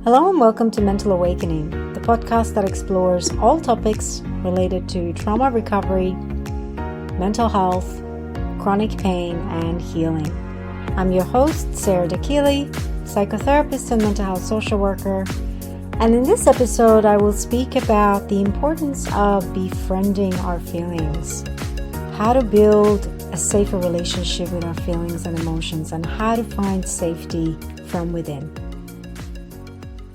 Hello and welcome to Mental Awakening, the podcast that explores all topics related to trauma recovery, mental health, chronic pain, and healing. I'm your host, Sarah Dakili, psychotherapist and mental health social worker. And in this episode, I will speak about the importance of befriending our feelings, how to build a safer relationship with our feelings and emotions, and how to find safety from within.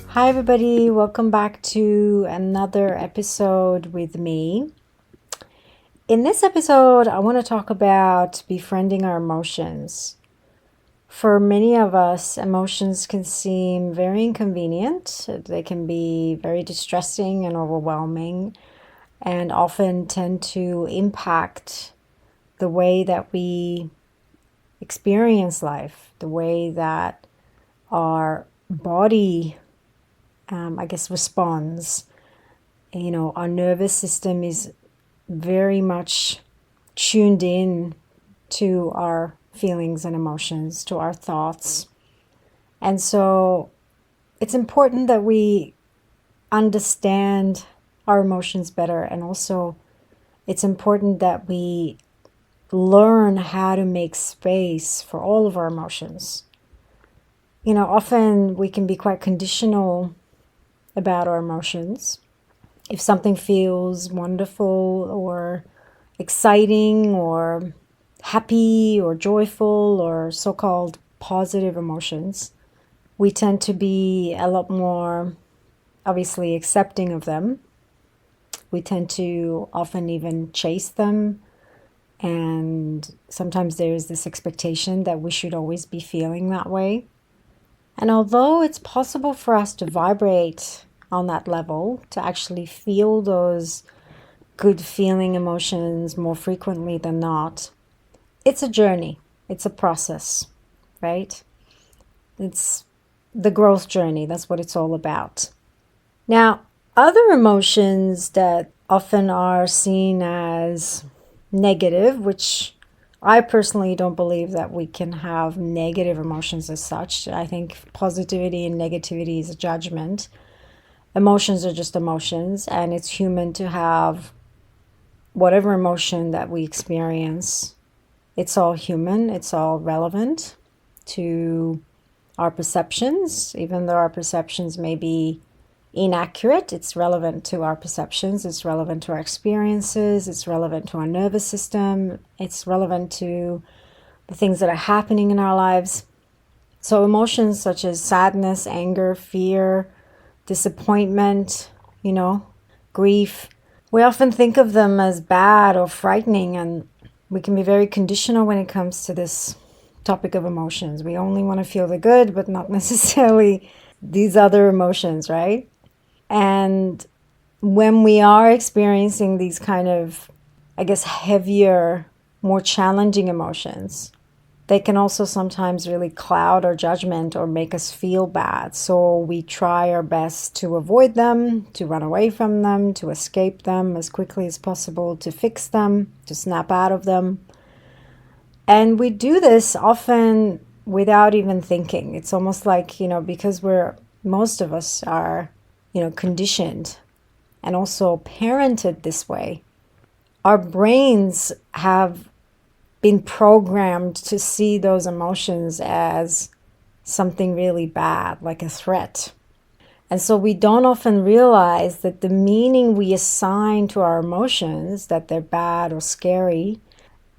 Hi everybody, welcome back to another episode with me. In this episode, I want to talk about befriending our emotions. For many of us, emotions can seem very inconvenient. They can be very distressing and overwhelming, and often tend to impact the way that we experience life, the way that our body responds. Our nervous system is very much tuned in to our feelings and emotions, to our thoughts. And so it's important that we understand our emotions better. And also it's important that we learn how to make space for all of our emotions. Often we can be quite conditional about our emotions. If something feels wonderful or exciting or happy or joyful or so-called positive emotions, we tend to be a lot more obviously accepting of them. We tend to often even chase them, and sometimes there's this expectation that we should always be feeling that way. And although it's possible for us to vibrate on that level, to actually feel those good feeling emotions more frequently than not, it's a journey. It's a process, right? It's the growth journey. That's what it's all about. Now, other emotions that often are seen as negative, which I personally don't believe that we can have negative emotions as such. I think positivity and negativity is a judgment. Emotions are just emotions, and it's human to have whatever emotion that we experience. It's all human. It's all relevant to our perceptions. Even though our perceptions may be inaccurate, it's relevant to our perceptions, it's relevant to our experiences, it's relevant to our nervous system, it's relevant to the things that are happening in our lives. So emotions such as sadness, anger, fear, disappointment, grief, we often think of them as bad or frightening, and we can be very conditional when it comes to this topic of emotions. We only want to feel the good, but not necessarily these other emotions, right? And when we are experiencing these kind of, heavier, more challenging emotions, they can also sometimes really cloud our judgment or make us feel bad. So we try our best to avoid them, to run away from them, to escape them as quickly as possible, to fix them, to snap out of them. And we do this often without even thinking. It's almost like, because most of us are conditioned and also parented this way, our brains have been programmed to see those emotions as something really bad, like a threat. And so we don't often realize that the meaning we assign to our emotions, that they're bad or scary,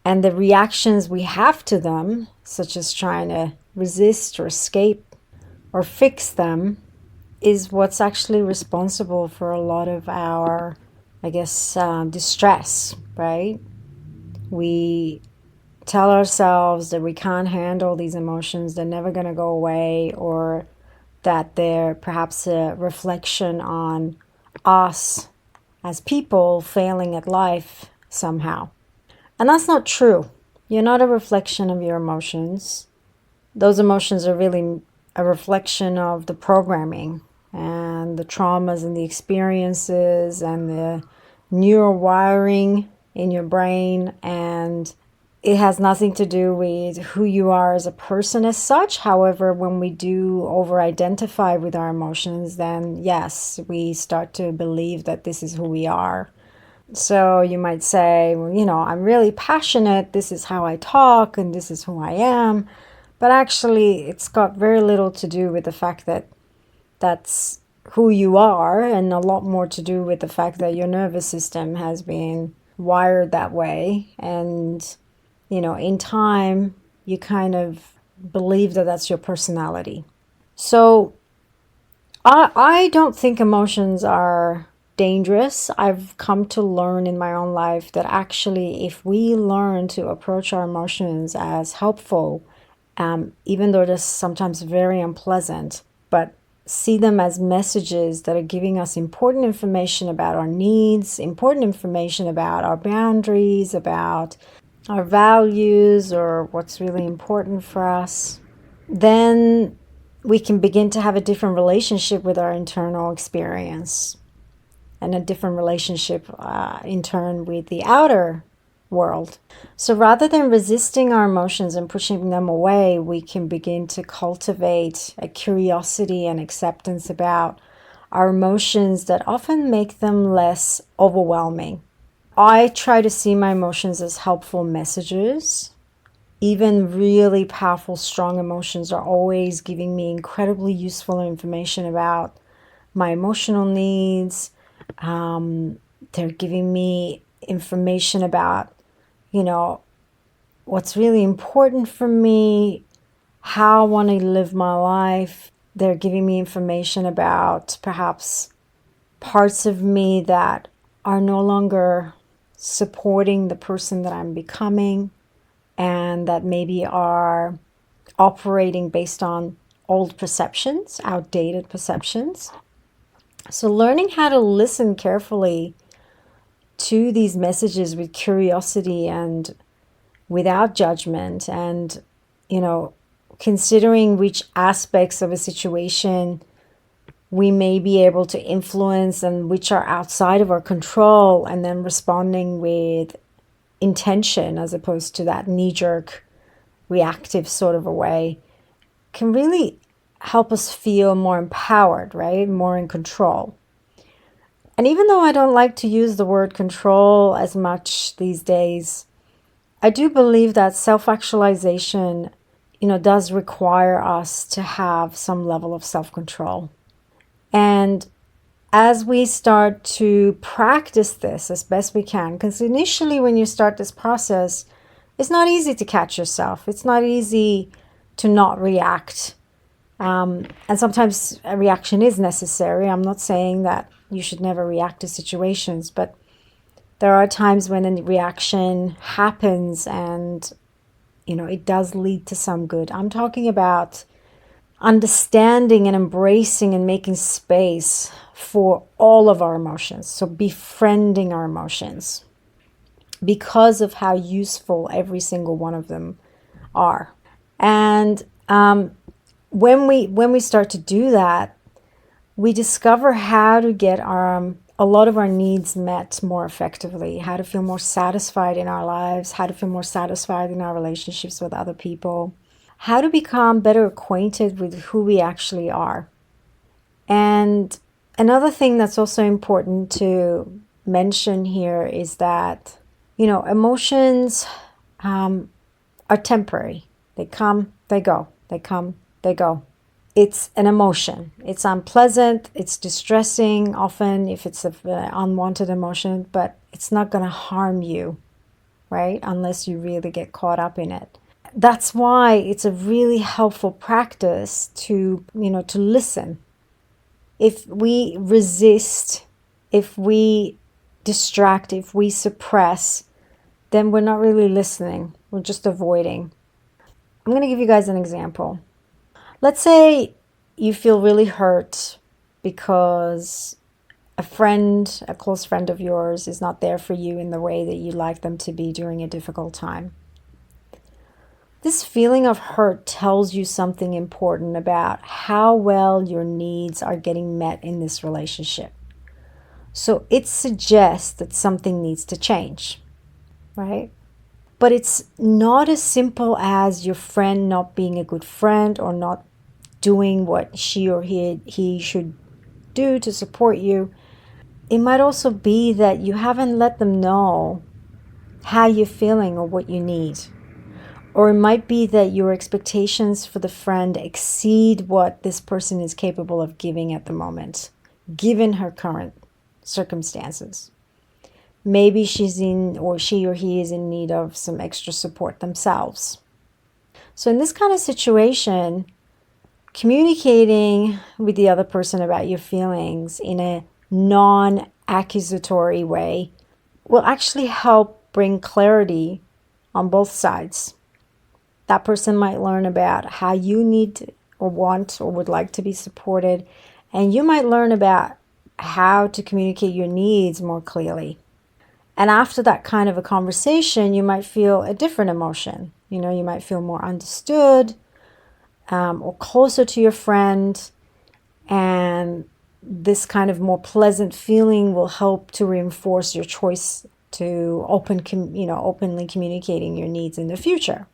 and the reactions we have to them, such as trying to resist or escape or fix them, is what's actually responsible for a lot of our, distress, right? We tell ourselves that we can't handle these emotions, they're never going to go away, or that they're perhaps a reflection on us as people failing at life somehow. And that's not true. You're not a reflection of your emotions. Those emotions are really a reflection of the programming and the traumas and the experiences and the neural wiring in your brain and it has nothing to do with who you are as a person as such. However, when we do over identify with our emotions, then yes, we start to believe that this is who we are. So you might say, well, I'm really passionate. This is how I talk and this is who I am. But actually, it's got very little to do with the fact that that's who you are, and a lot more to do with the fact that your nervous system has been wired that way. And, in time, you kind of believe that that's your personality. So I don't think emotions are dangerous. I've come to learn in my own life that actually, if we learn to approach our emotions as helpful, even though they're sometimes very unpleasant, but see them as messages that are giving us important information about our needs, important information about our boundaries, about our values, or what's really important for us, then we can begin to have a different relationship with our internal experience and a different relationship in turn with the outer world. So rather than resisting our emotions and pushing them away, we can begin to cultivate a curiosity and acceptance about our emotions that often make them less overwhelming. I try to see my emotions as helpful messages. Even really powerful, strong emotions are always giving me incredibly useful information about my emotional needs. They're giving me information about, you know, what's really important for me, how I want to live my life. They're giving me information about perhaps parts of me that are no longer supporting the person that I'm becoming, and that maybe are operating based on old perceptions, outdated perceptions. So, learning how to listen carefully to these messages with curiosity and without judgment, and, you know, considering which aspects of a situation we may be able to influence and which are outside of our control, and then responding with intention as opposed to that knee jerk reactive sort of a way, can really help us feel more empowered, right? More in control. And even though I don't like to use the word control as much these days, I do believe that self-actualization, does require us to have some level of self-control. And as we start to practice this as best we can, because initially when you start this process, it's not easy to catch yourself. It's not easy to not react. And sometimes a reaction is necessary. I'm not saying that you should never react to situations, but there are times when a reaction happens and, it does lead to some good. I'm talking about understanding and embracing and making space for all of our emotions. So befriending our emotions because of how useful every single one of them are. And when we start to do that, we discover how to get a lot of our needs met more effectively, how to feel more satisfied in our lives, how to feel more satisfied in our relationships with other people, how to become better acquainted with who we actually are. And another thing that's also important to mention here is that, emotions are temporary. They come, they go, they come, they go. It's an emotion. It's unpleasant, it's distressing often if it's an unwanted emotion, but it's not going to harm you, right? Unless you really get caught up in it. That's why it's a really helpful practice to listen. If we resist, if we distract, if we suppress, then we're not really listening. We're just avoiding. I'm going to give you guys an example. Let's say you feel really hurt because a close friend of yours, is not there for you in the way that you'd like them to be during a difficult time. This feeling of hurt tells you something important about how well your needs are getting met in this relationship. So it suggests that something needs to change, right? But it's not as simple as your friend not being a good friend or not doing what she or he should do to support you. It might also be that you haven't let them know how you're feeling or what you need. Or it might be that your expectations for the friend exceed what this person is capable of giving at the moment, given her current circumstances. Maybe she's in, or she or he is in need of some extra support themselves. So in this kind of situation, communicating with the other person about your feelings in a non-accusatory way will actually help bring clarity on both sides. That person might learn about how you need or want or would like to be supported, and you might learn about how to communicate your needs more clearly. And after that kind of a conversation, you might feel a different emotion. You know, you might feel more understood, or closer to your friend, and this kind of more pleasant feeling will help to reinforce your choice to openly communicating your needs in the future.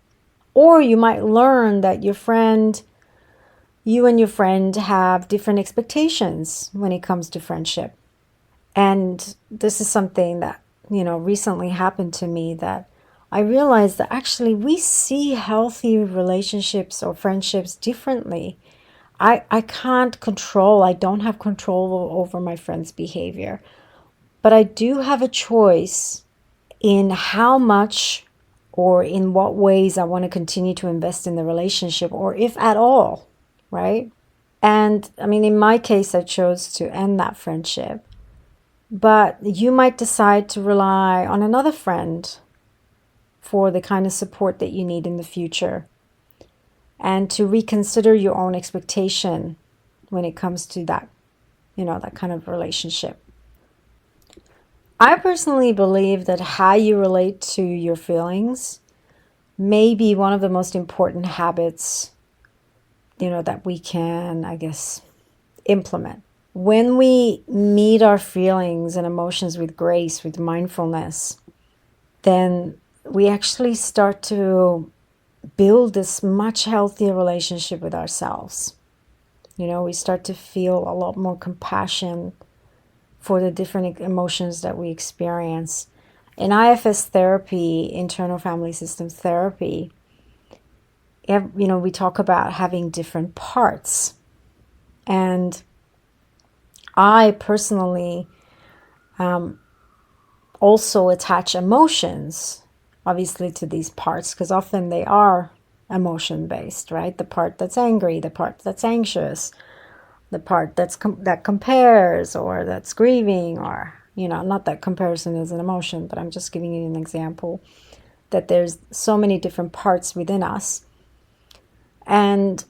Or you might learn that you and your friend have different expectations when it comes to friendship. And this is something that, recently happened to me, that I realized that actually we see healthy relationships or friendships differently. I don't have control over my friend's behavior, but I do have a choice in how much or in what ways I want to continue to invest in the relationship, or if at all, right? And I mean, in my case, I chose to end that friendship, but you might decide to rely on another friend for the kind of support that you need in the future, and to reconsider your own expectation when it comes to that, that kind of relationship. I personally believe that how you relate to your feelings may be one of the most important habits, that we can, I guess, implement. When we meet our feelings and emotions with grace, with mindfulness, then we actually start to build this much healthier relationship with ourselves. We start to feel a lot more compassion for the different emotions that we experience. In IFS therapy, internal family systems therapy, we talk about having different parts. And I personally also attach emotions, obviously, to these parts, because often they are emotion based, right? The part that's angry, the part that's anxious, the part that compares or that's grieving, or not that comparison is an emotion, but I'm just giving you an example that there's so many different parts within us. And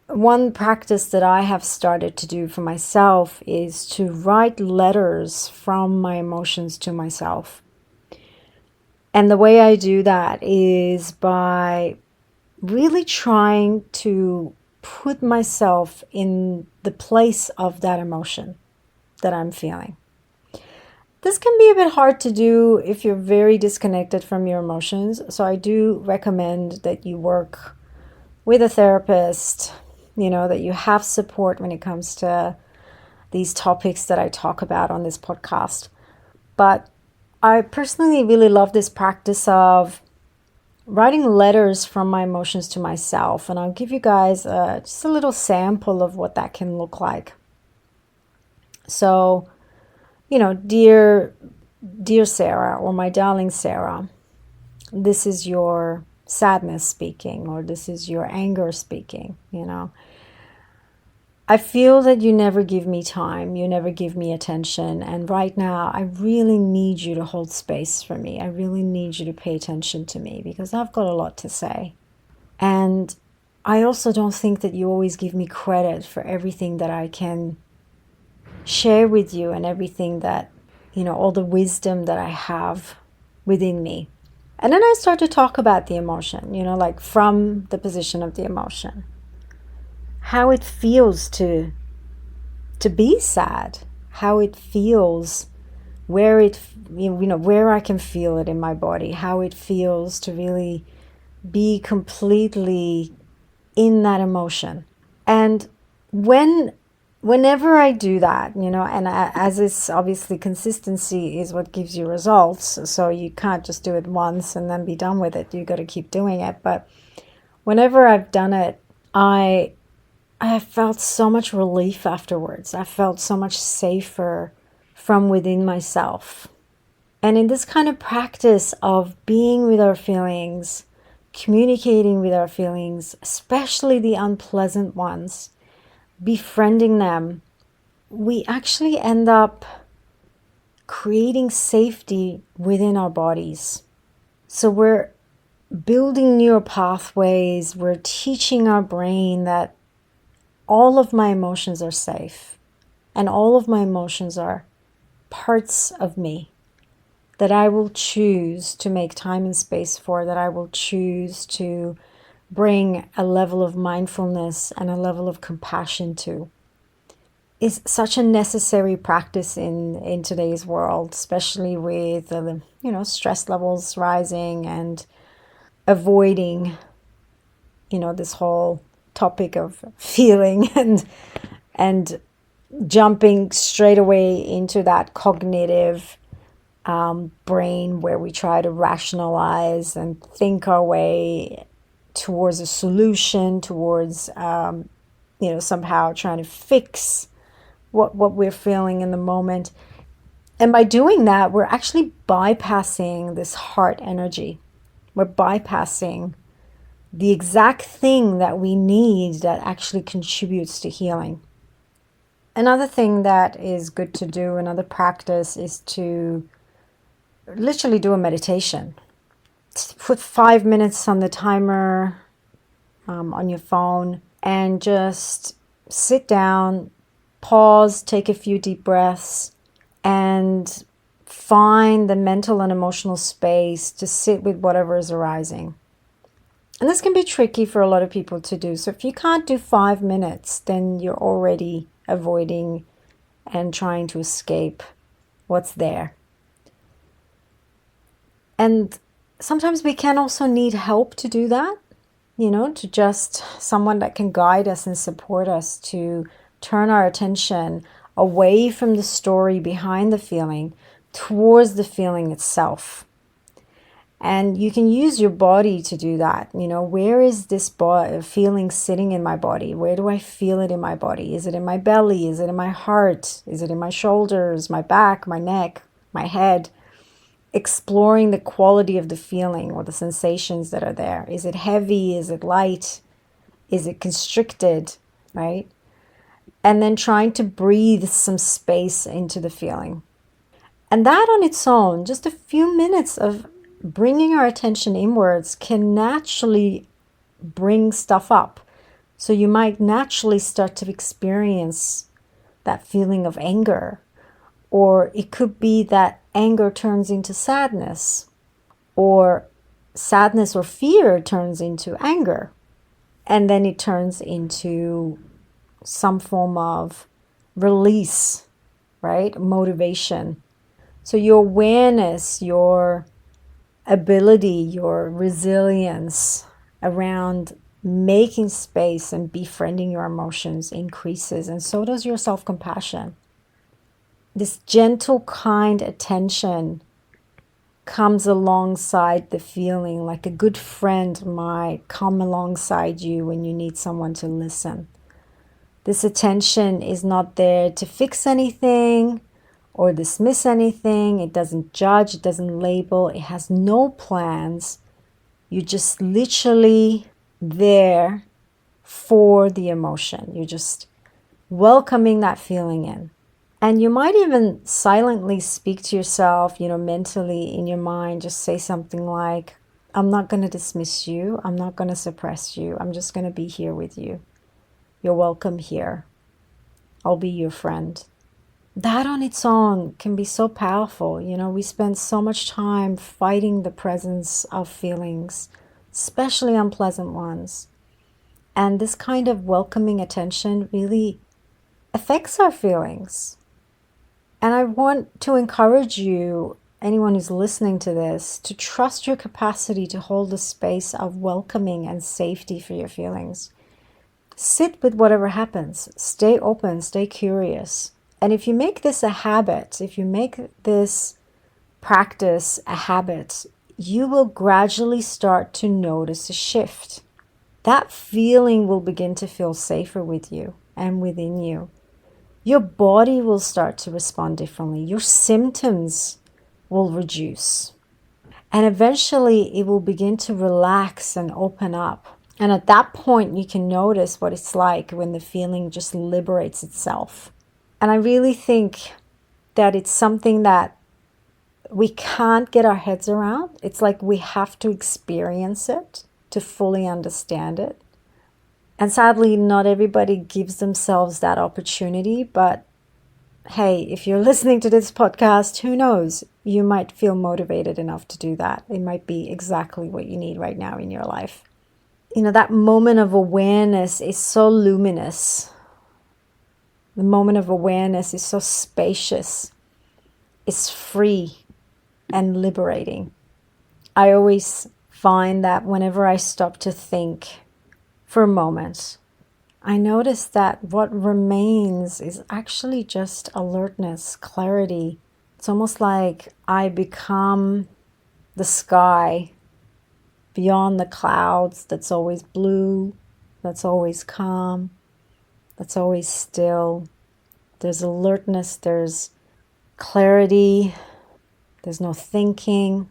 one practice that I have started to do for myself is to write letters from my emotions to myself. And the way I do that is by really trying to put myself in the place of that emotion that I'm feeling. This can be a bit hard to do if you're very disconnected from your emotions. So I do recommend that you work with a therapist, that you have support when it comes to these topics that I talk about on this podcast. But I personally really love this practice of writing letters from my emotions to myself. And I'll give you guys just a little sample of what that can look like. So, dear Sarah, or my darling Sarah, this is your sadness speaking, or this is your anger speaking, I feel that you never give me time, you never give me attention, and right now I really need you to hold space for me. I really need you to pay attention to me because I've got a lot to say. And I also don't think that you always give me credit for everything that I can share with you, and everything that, all the wisdom that I have within me. And then I start to talk about the emotion, like from the position of the emotion. How it feels to be sad, how it feels where where I can feel it in my body, how it feels to really be completely in that emotion. And whenever I do that, and as is obviously, consistency is what gives you results. So you can't just do it once and then be done with it. You got to keep doing it. But whenever I've done it, I I have felt so much relief afterwards. I felt so much safer from within myself. And in this kind of practice of being with our feelings, communicating with our feelings, especially the unpleasant ones, befriending them, we actually end up creating safety within our bodies. So we're building neural pathways, we're teaching our brain that all of my emotions are safe and all of my emotions are parts of me that I will choose to make time and space for, that I will choose to bring a level of mindfulness and a level of compassion to. Is such a necessary practice in today's world, especially with stress levels rising and avoiding this whole topic of feeling and jumping straight away into that cognitive brain where we try to rationalize and think our way towards a solution, towards somehow trying to fix what we're feeling in the moment. And by doing that, we're actually bypassing this heart energy. We're bypassing the exact thing that we need that actually contributes to healing. Another thing that is good to do, another practice, is to literally do a meditation. Put 5 minutes on the timer on your phone and just sit down, pause, take a few deep breaths, and find the mental and emotional space to sit with whatever is arising. And this can be tricky for a lot of people to do. So if you can't do 5 minutes, then you're already avoiding and trying to escape what's there. And sometimes we can also need help to do that, to just someone that can guide us and support us to turn our attention away from the story behind the feeling towards the feeling itself. And you can use your body to do that. Where is this feeling sitting in my body? Where do I feel it in my body? Is it in my belly? Is it in my heart? Is it in my shoulders, my back, my neck, my head? Exploring the quality of the feeling or the sensations that are there. Is it heavy? Is it light? Is it constricted? Right? And then trying to breathe some space into the feeling. And that on its own, just a few minutes of bringing our attention inwards, can naturally bring stuff up. So you might naturally start to experience that feeling of anger. Or it could be that anger turns into sadness, or sadness or fear turns into anger. And then it turns into some form of release, right? Motivation. So your awareness, your ability, your resilience around making space and befriending your emotions increases, and so does your self-compassion. This gentle, kind attention comes alongside the feeling, like a good friend might come alongside you when you need someone to listen. This attention is not there to fix anything or dismiss anything. It doesn't judge, it doesn't label, it has no plans. You're just literally there for the emotion. You're just welcoming that feeling in. And you might even silently speak to yourself, mentally in your mind, just say something like, I'm not going to dismiss you. I'm not going to suppress you. I'm just going to be here with you. You're welcome here. I'll be your friend. That on its own can be so powerful. We spend so much time fighting the presence of feelings, especially unpleasant ones. And this kind of welcoming attention really affects our feelings. And I want to encourage you, anyone who's listening to this, to trust your capacity to hold a space of welcoming and safety for your feelings. Sit with whatever happens. Stay open, stay curious. And if you make this a habit, if you make this practice a habit, you will gradually start to notice a shift. That feeling will begin to feel safer with you and within you. Your body will start to respond differently. Your symptoms will reduce. And eventually it will begin to relax and open up. And at that point, you can notice what it's like when the feeling just liberates itself. And I really think that it's something that we can't get our heads around. It's like we have to experience it to fully understand it. And sadly, not everybody gives themselves that opportunity. But hey, if you're listening to this podcast, who knows? You might feel motivated enough to do that. It might be exactly what you need right now in your life. That moment of awareness is so luminous. The moment of awareness is so spacious. It's free and liberating. I always find that whenever I stop to think for a moment, I notice that what remains is actually just alertness, clarity. It's almost like I become the sky beyond the clouds that's always blue, that's always calm, that's always still. There's alertness, there's clarity, there's no thinking.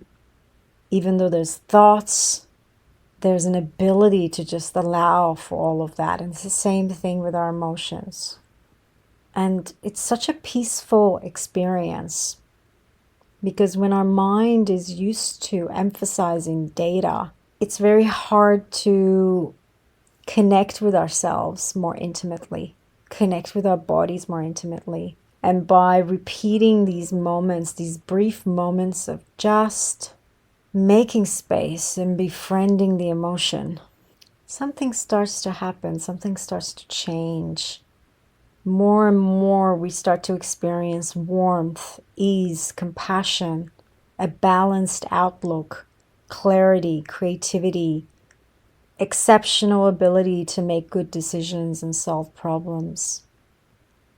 Even though there's thoughts, there's an ability to just allow for all of that. And it's the same thing with our emotions. And it's such a peaceful experience because when our mind is used to emphasizing data, it's very hard to connect with ourselves more intimately, connect with our bodies more intimately. And by repeating these moments, these brief moments of just making space and befriending the emotion, something starts to happen, something starts to change. More and more we start to experience warmth, ease, compassion, a balanced outlook, clarity, creativity, exceptional ability to make good decisions and solve problems.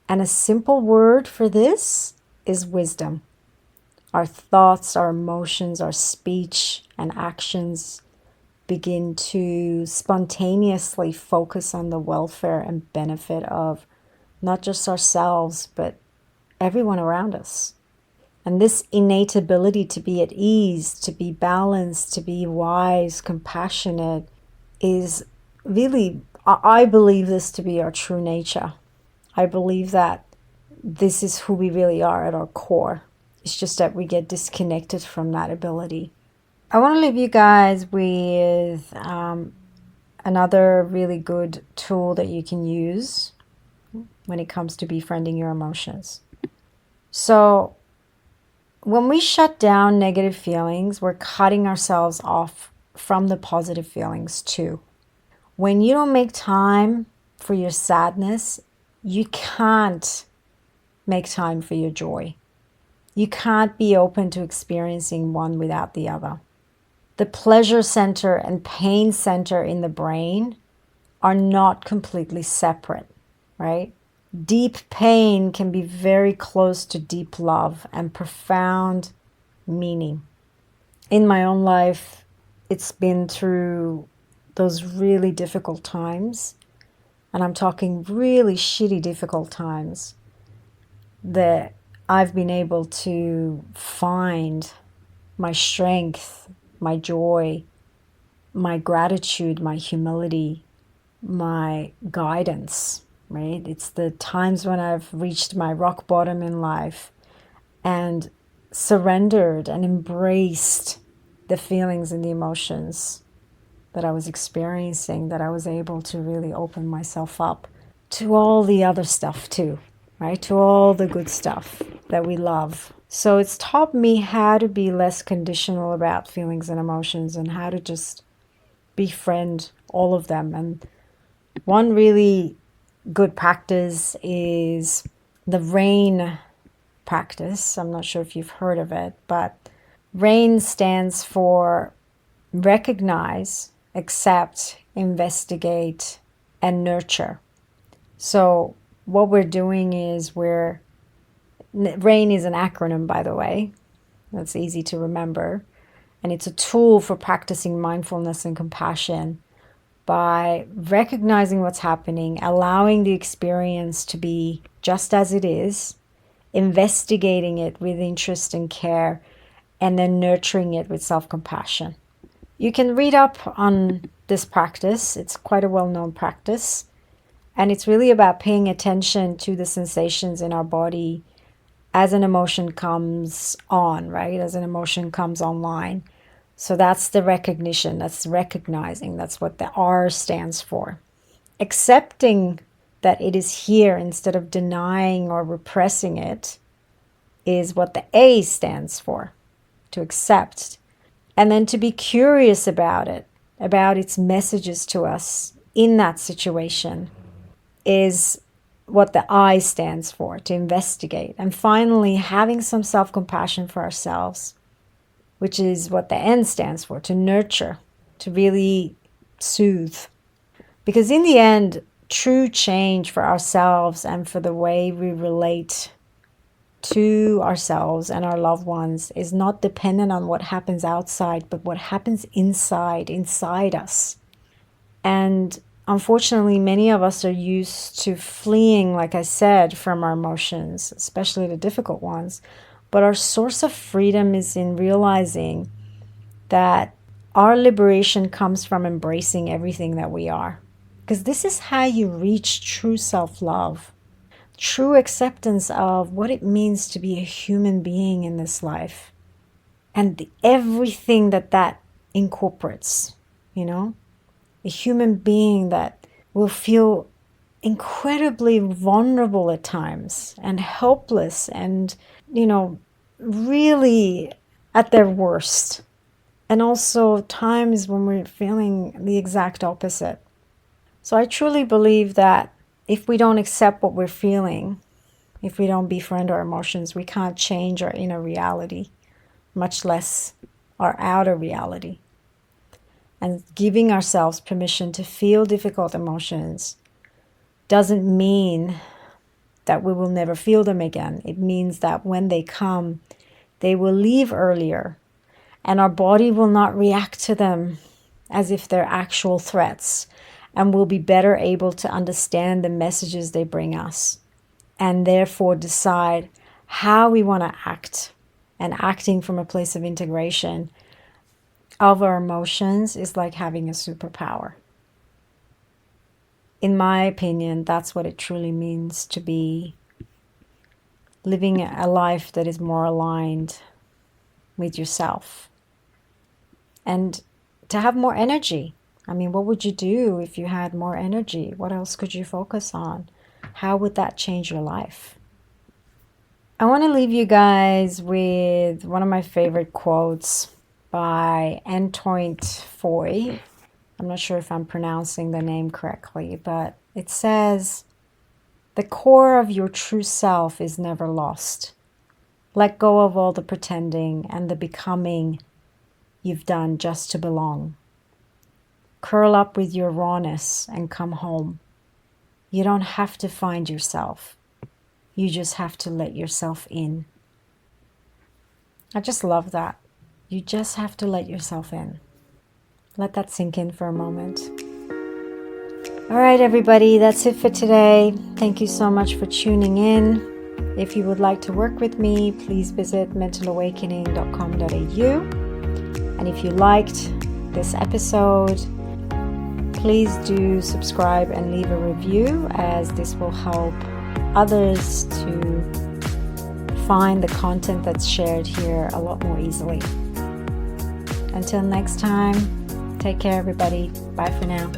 And a simple word for this is wisdom. Our thoughts, our emotions, our speech and actions begin to spontaneously focus on the welfare and benefit of not just ourselves, but everyone around us. And this innate ability to be at ease, to be balanced, to be wise, compassionate is really, I believe this to be our true nature. I believe that this is who we really are at our core. It's just that we get disconnected from that ability. I want to leave you guys with another really good tool that you can use when it comes to befriending your emotions. So when we shut down negative feelings, we're cutting ourselves off from the positive feelings too. When you don't make time for your sadness, you can't make time for your joy. You can't be open to experiencing one without the other. The pleasure center and pain center in the brain are not completely separate, right? Deep pain can be very close to deep love and profound meaning. In my own life, it's been through those really difficult times, and I'm talking really shitty difficult times, that I've been able to find my strength, my joy, my gratitude, my humility, my guidance, right? It's the times when I've reached my rock bottom in life and surrendered and embraced the feelings and the emotions that I was experiencing, that I was able to really open myself up to all the other stuff too, right? To all the good stuff that we love. So it's taught me how to be less conditional about feelings and emotions and how to just befriend all of them. And one really good practice is the rain practice. I'm not sure if you've heard of it, but RAIN stands for recognize, accept, investigate, and nurture. So what we're doing is RAIN is an acronym, by the way. That's easy to remember. And it's a tool for practicing mindfulness and compassion by recognizing what's happening, allowing the experience to be just as it is, investigating it with interest and care, and then nurturing it with self-compassion. You can read up on this practice. It's quite a well-known practice. And it's really about paying attention to the sensations in our body as an emotion comes on, right? As an emotion comes online. So that's the recognition, that's recognizing, that's what the R stands for. Accepting that it is here instead of denying or repressing it is what the A stands for, to accept. And then to be curious about it, about its messages to us in that situation, is what the I stands for, to investigate. And finally, having some self-compassion for ourselves, which is what the N stands for, to nurture, to really soothe. Because in the end, true change for ourselves and for the way we relate to ourselves and our loved ones is not dependent on what happens outside, but what happens inside us. And unfortunately, many of us are used to fleeing, like I said, from our emotions, especially the difficult ones. But our source of freedom is in realizing that our liberation comes from embracing everything that we are. Because this is how you reach true self-love. True acceptance of what it means to be a human being in this life and everything that incorporates, a human being that will feel incredibly vulnerable at times and helpless and, really at their worst. And also times when we're feeling the exact opposite. So I truly believe that if we don't accept what we're feeling, if we don't befriend our emotions, we can't change our inner reality, much less our outer reality. And giving ourselves permission to feel difficult emotions doesn't mean that we will never feel them again. It means that when they come, they will leave earlier, and our body will not react to them as if they're actual threats, and we'll be better able to understand the messages they bring us, and therefore decide how we want to act. And acting from a place of integration of our emotions is like having a superpower. In my opinion, that's what it truly means to be living a life that is more aligned with yourself and to have more energy. I mean, what would you do if you had more energy? What else could you focus on? How would that change your life? I want to leave you guys with one of my favorite quotes by Antoine Foy. I'm not sure if I'm pronouncing the name correctly, but it says, "The core of your true self is never lost. Let go of all the pretending and the becoming you've done just to belong. Curl up with your rawness and come home. You don't have to find yourself. You just have to let yourself in." I just love that. You just have to let yourself in. Let that sink in for a moment. All right, everybody, that's it for today. Thank you so much for tuning in. If you would like to work with me, please visit mentalawakening.com.au. And if you liked this episode, please do subscribe and leave a review, as this will help others to find the content that's shared here a lot more easily. Until next time, take care, everybody. Bye for now.